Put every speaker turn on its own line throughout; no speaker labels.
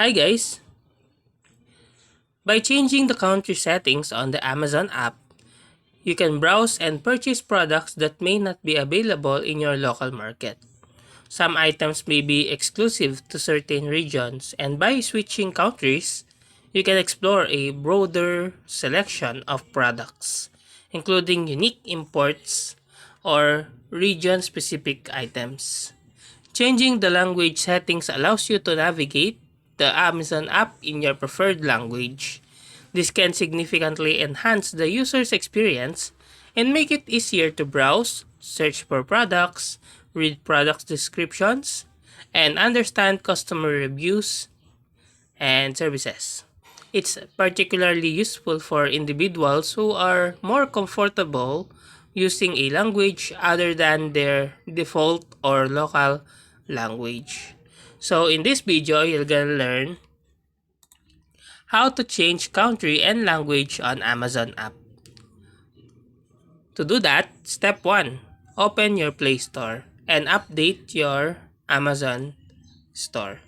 Hi guys! By changing the country settings on the Amazon app, you can browse and purchase products that may not be available in your local market. Some items may be exclusive to certain regions, and by switching countries, you can explore a broader selection of products, including unique imports or region specific items. Changing the language settings allows you to navigate the Amazon app in your preferred language. This can significantly enhance the user's experience and make it easier to browse, search for products, read product descriptions, and understand customer reviews and services. It's particularly useful for individuals who are more comfortable using a language other than their default or local language. So in this video, you're gonna learn how to change country and language on Amazon app. To do that, step 1. Open your Play Store and update your Amazon store.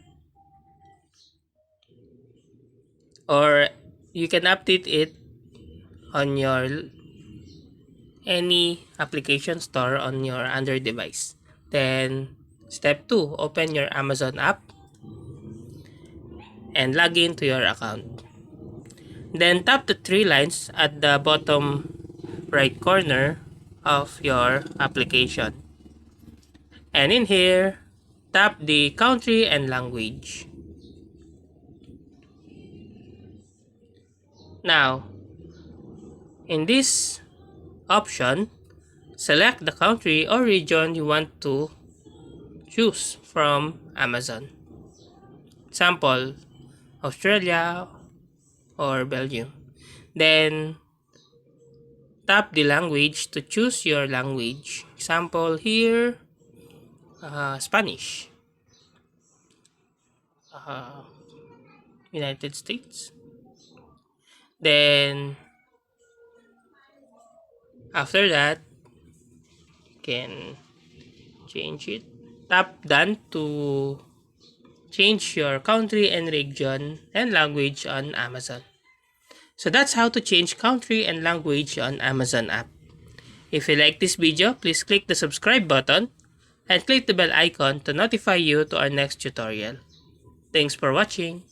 Or you can update it on your any application store on your Android device. Then step 2, open your Amazon app and log into your account. Then tap the three lines at the bottom right corner of your application. And in here, tap the country and language. Now, in this option, select the country or region you want to choose from Amazon. Example, Australia or Belgium. Then, tap the language to choose your language. Example here, Spanish. United States. Then, after that, you can change it. Tap done to change your country and region and language on Amazon. So that's how to change country and language on Amazon app. If you like this video, please click the subscribe button and click the bell icon to notify you to our next tutorial. Thanks for watching.